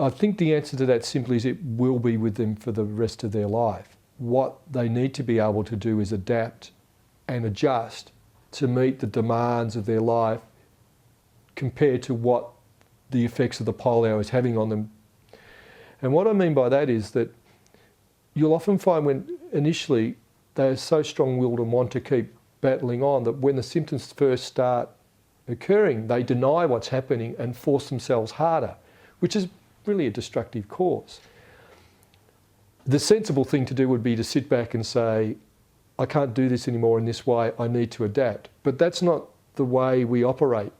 I think the answer to that simply is it will be with them for the rest of their life. What they need to be able to do is adapt and adjust to meet the demands of their life compared to what the effects of the polio is having on them. And what I mean by that is that you'll often find when initially they're so strong-willed and want to keep battling on that when the symptoms first start occurring, they deny what's happening and force themselves harder, which is really a destructive cause. The sensible thing to do would be to sit back and say, I can't do this anymore in this way, I need to adapt. But that's not the way we operate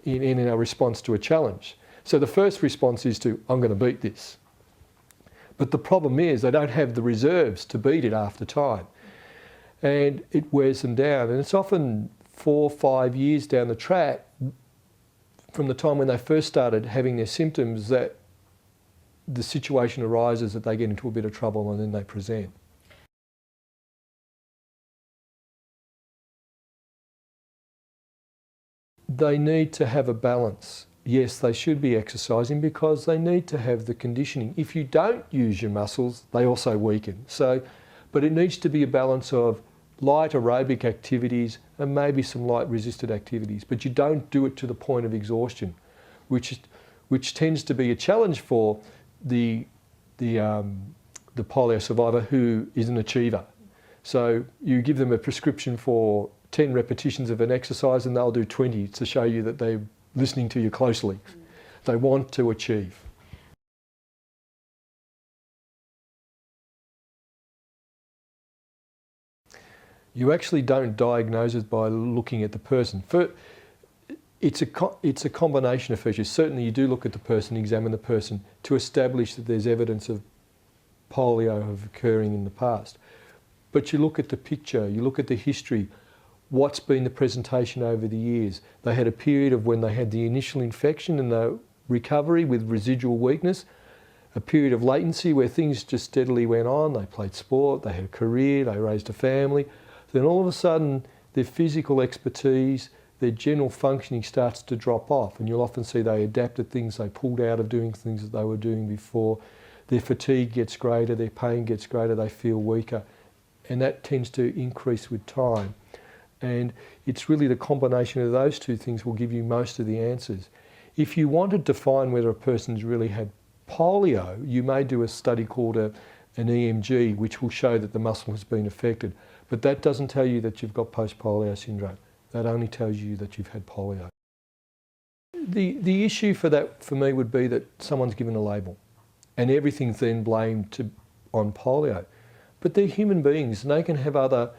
in our response to a challenge. So the first response is to, I'm going to beat this. But the problem is they don't have the reserves to beat it after time. And it wears them down. And it's often 4 or 5 years down the track from the time when they first started having their symptoms that the situation arises that they get into a bit of trouble and then they present. They need to have a balance. Yes, they should be exercising because they need to have the conditioning. If you don't use your muscles, they also weaken. But it needs to be a balance of light aerobic activities and maybe some light resisted activities. But you don't do it to the point of exhaustion, which tends to be a challenge for the polio survivor who is an achiever. So you give them a prescription for 10 repetitions of an exercise and they'll do 20 to show you that they're listening to you closely. They want to achieve. You actually don't diagnose it by looking at the person. It's a combination of features. Certainly you do look at the person, examine the person to establish that there's evidence of polio occurring in the past. But you look at the picture, you look at the history, what's been the presentation over the years. They had a period of when they had the initial infection and the recovery with residual weakness, a period of latency where things just steadily went on. They played sport, they had a career, they raised a family. Then all of a sudden their physical expertise, their general functioning starts to drop off, and you'll often see they adapted things, they pulled out of doing things that they were doing before. Their fatigue gets greater, their pain gets greater, they feel weaker, and that tends to increase with time. And it's really the combination of those two things will give you most of the answers. If you wanted to find whether a person's really had polio, you may do a study called an EMG, which will show that the muscle has been affected. But that doesn't tell you that you've got post polio syndrome. That only tells you that you've had polio. The issue for that, for me, would be that someone's given a label and everything's then blamed on polio. But they're human beings and they can have other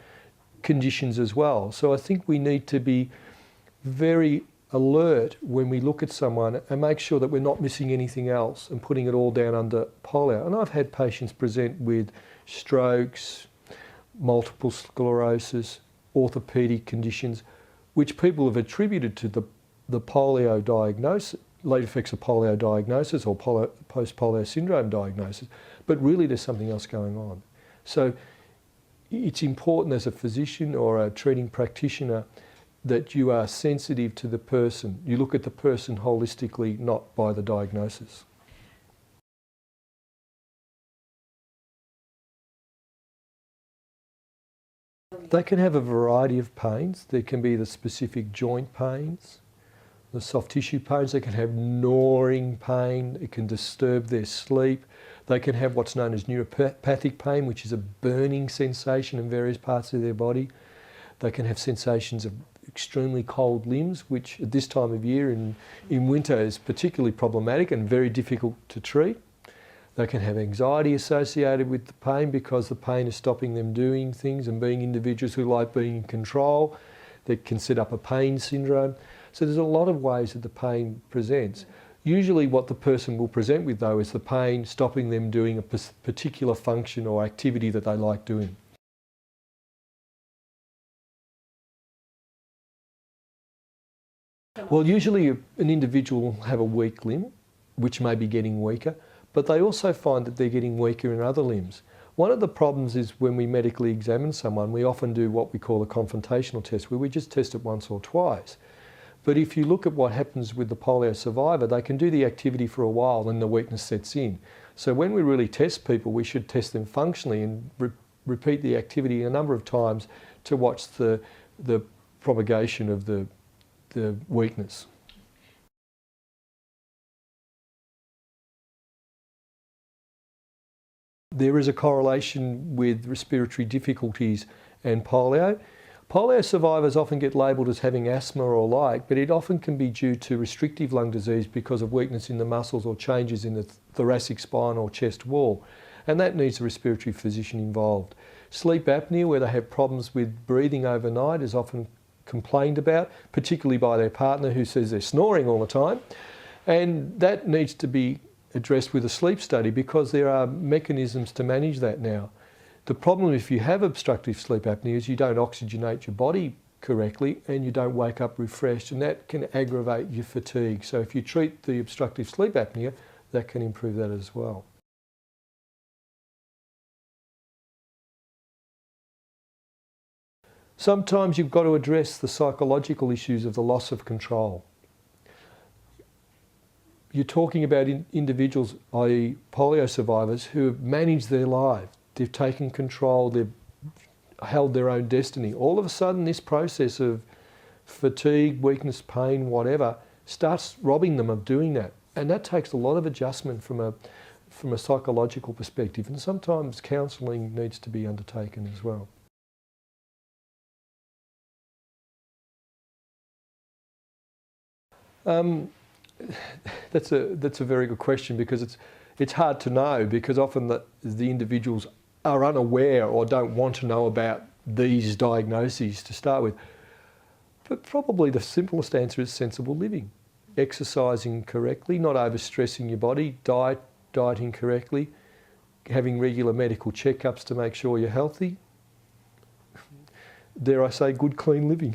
conditions as well. So I think we need to be very alert when we look at someone and make sure that we're not missing anything else and putting it all down under polio. And I've had patients present with strokes, multiple sclerosis, orthopaedic conditions, which people have attributed to the polio diagnosis, late effects of polio diagnosis or post polio syndrome diagnosis, but really there's something else going on. So it's important as a physician or a treating practitioner that you are sensitive to the person. You look at the person holistically, not by the diagnosis. They can have a variety of pains. There can be the specific joint pains, the soft tissue pains. They can have gnawing pain. It can disturb their sleep. They can have what's known as neuropathic pain, which is a burning sensation in various parts of their body. They can have sensations of extremely cold limbs, which at this time of year in winter is particularly problematic and very difficult to treat. They can have anxiety associated with the pain because the pain is stopping them doing things and being individuals who like being in control. They can set up a pain syndrome. So there's a lot of ways that the pain presents. Usually what the person will present with though is the pain stopping them doing a particular function or activity that they like doing. Well, usually an individual will have a weak limb, which may be getting weaker, but they also find that they're getting weaker in other limbs. One of the problems is when we medically examine someone, we often do what we call a confrontational test, where we just test it once or twice. But if you look at what happens with the polio survivor, they can do the activity for a while and the weakness sets in. So when we really test people, we should test them functionally and repeat the activity a number of times to watch the propagation of the weakness. There is a correlation with respiratory difficulties and polio. Polio survivors often get labelled as having asthma or like, but it often can be due to restrictive lung disease because of weakness in the muscles or changes in the thoracic spine or chest wall. And that needs a respiratory physician involved. Sleep apnea, where they have problems with breathing overnight, is often complained about, particularly by their partner who says they're snoring all the time. And that needs to be addressed with a sleep study because there are mechanisms to manage that now. The problem if you have obstructive sleep apnea is you don't oxygenate your body correctly and you don't wake up refreshed, and that can aggravate your fatigue. So if you treat the obstructive sleep apnea, that can improve that as well. Sometimes you've got to address the psychological issues of the loss of control. You're talking about individuals, i.e. polio survivors, who have managed their lives. They've taken control, they've held their own destiny. All of a sudden this process of fatigue, weakness, pain, whatever, starts robbing them of doing that. And that takes a lot of adjustment from a psychological perspective, and sometimes counselling needs to be undertaken as well. That's a very good question, because it's hard to know, because often the individuals are unaware or don't want to know about these diagnoses to start with. But probably the simplest answer is sensible living. Exercising correctly, not overstressing your body, dieting correctly, having regular medical checkups to make sure you're healthy. Dare I say, good clean living.